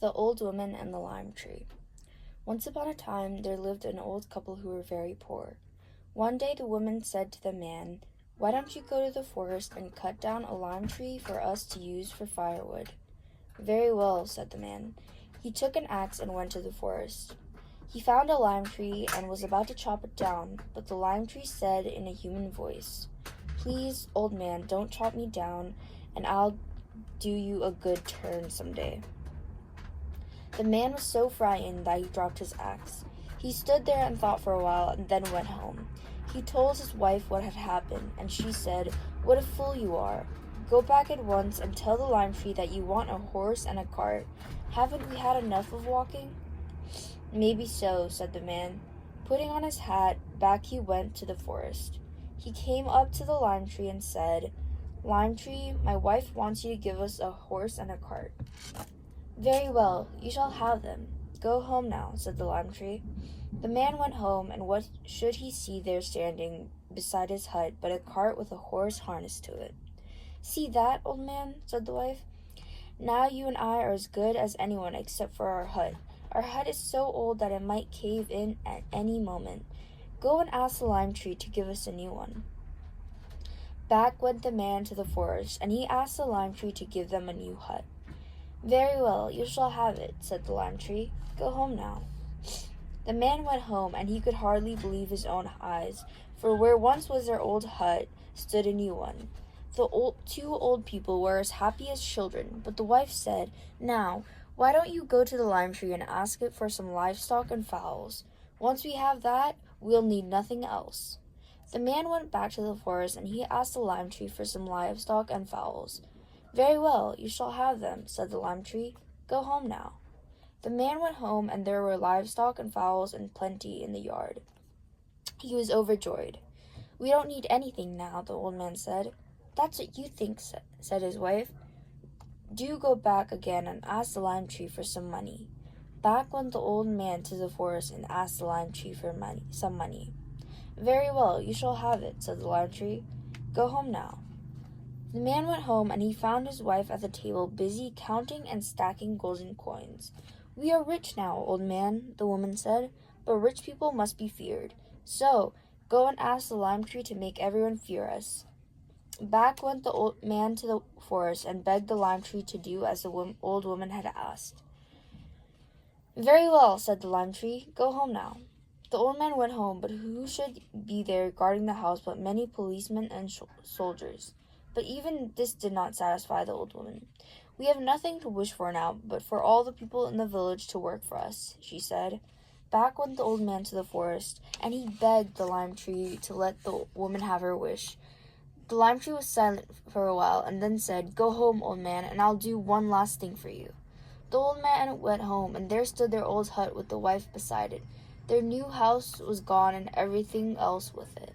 The Old Woman and the Lime Tree. Once upon a time there lived an old couple who were very poor. One day the woman said to the man, "Why don't you go to the forest and cut down a lime tree for us to use for firewood?" "Very well," said the man. He took an axe and went to the forest. He found a lime tree and was about to chop it down, but the lime tree said in a human voice, "Please, old man, don't chop me down, and I'll do you a good turn someday." The man was so frightened that he dropped his axe. He stood there and thought for a while and then went home. He told his wife what had happened, and she said, "What a fool you are. Go back at once and tell the lime tree that you want a horse and a cart. Haven't we had enough of walking?" "Maybe so," said the man. Putting on his hat, back he went to the forest. He came up to the lime tree and said, "Lime tree, my wife wants you to give us a horse and a cart." "Very well, you shall have them. Go home now," said the lime tree. The man went home, and what should he see there standing beside his hut but a cart with a horse harnessed to it. "See that, old man?" said the wife. "Now you and I are as good as anyone except for our hut. Our hut is so old that it might cave in at any moment. Go and ask the lime tree to give us a new one." Back went the man to the forest, and he asked the lime tree to give them a new hut. "Very well, you shall have it," said the lime tree. "Go home now." The man went home, and he could hardly believe his own eyes, for where once was their old hut stood a new one. The two old people were as happy as children, but the wife said, "Now, why don't you go to the lime tree and ask it for some livestock and fowls? Once we have that, we'll need nothing else." The man went back to the forest, and he asked the lime tree for some livestock and fowls. "Very well, you shall have them," said the lime tree. "Go home now." The man went home, and there were livestock and fowls in plenty in the yard. He was overjoyed. "We don't need anything now," the old man said. "That's what you think," said his wife. "Do go back again and ask the lime tree for some money." Back went the old man to the forest and asked the lime tree for some money. "Very well, you shall have it," said the lime tree. "Go home now." The man went home, and he found his wife at the table busy counting and stacking golden coins. "We are rich now, old man," the woman said, "but rich people must be feared. So, go and ask the lime tree to make everyone fear us." Back went the old man to the forest and begged the lime tree to do as the old woman had asked. "Very well," said the lime tree. "Go home now." The old man went home, but who should be there guarding the house but many policemen and soldiers? But even this did not satisfy the old woman. "We have nothing to wish for now but for all the people in the village to work for us," she said. Back went the old man to the forest, and he begged the lime tree to let the woman have her wish. The lime tree was silent for a while, and then said, "Go home, old man, and I'll do one last thing for you." The old man went home, and there stood their old hut with the wife beside it. Their new house was gone, and everything else with it.